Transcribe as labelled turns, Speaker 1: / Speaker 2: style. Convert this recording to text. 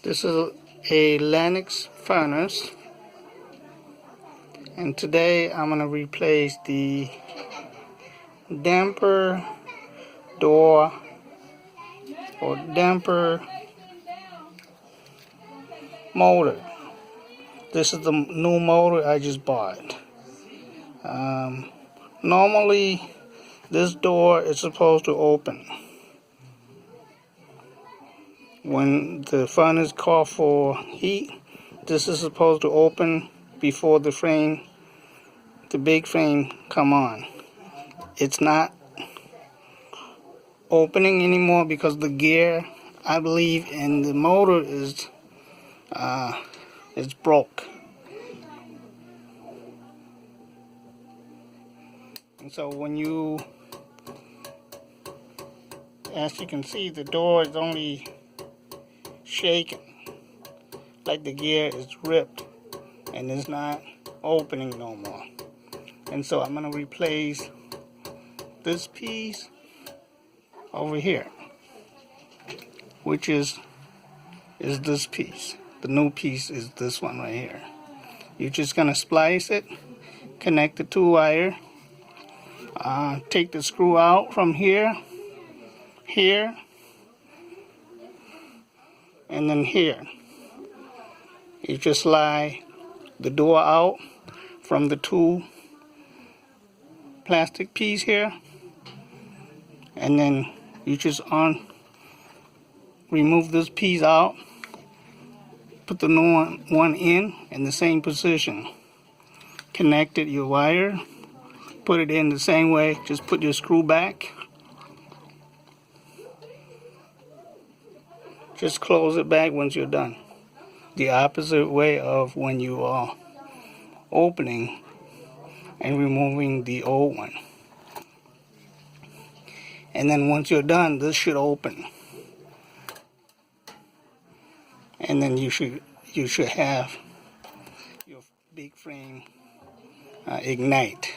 Speaker 1: This is a Lennox furnace, and today I'm going to replace the damper door or damper motor. This is the new motor I just bought. Normally this door is supposed to open when the furnace calls for heat. This is supposed to open before the big frame come on. It's not opening anymore because the gear, I believe, in the motor is broke. And so when you, as you can see, the door is only shaking, like the gear is ripped and it's not opening no more. And so I'm going to replace this piece over here, which is this piece. The new piece is this one right here. You're just going to splice it, connect the two wire, take the screw out from here, and then here. You just slide the door out from the two plastic piece here, and then you just remove this piece out, put the new one in the same position, connect it, your wire, put it in the same way, just put your screw back, just close it back once you're done. The opposite way of when you are opening and removing the old one. And then once you're done, this should open, and then you should have your big frame ignite.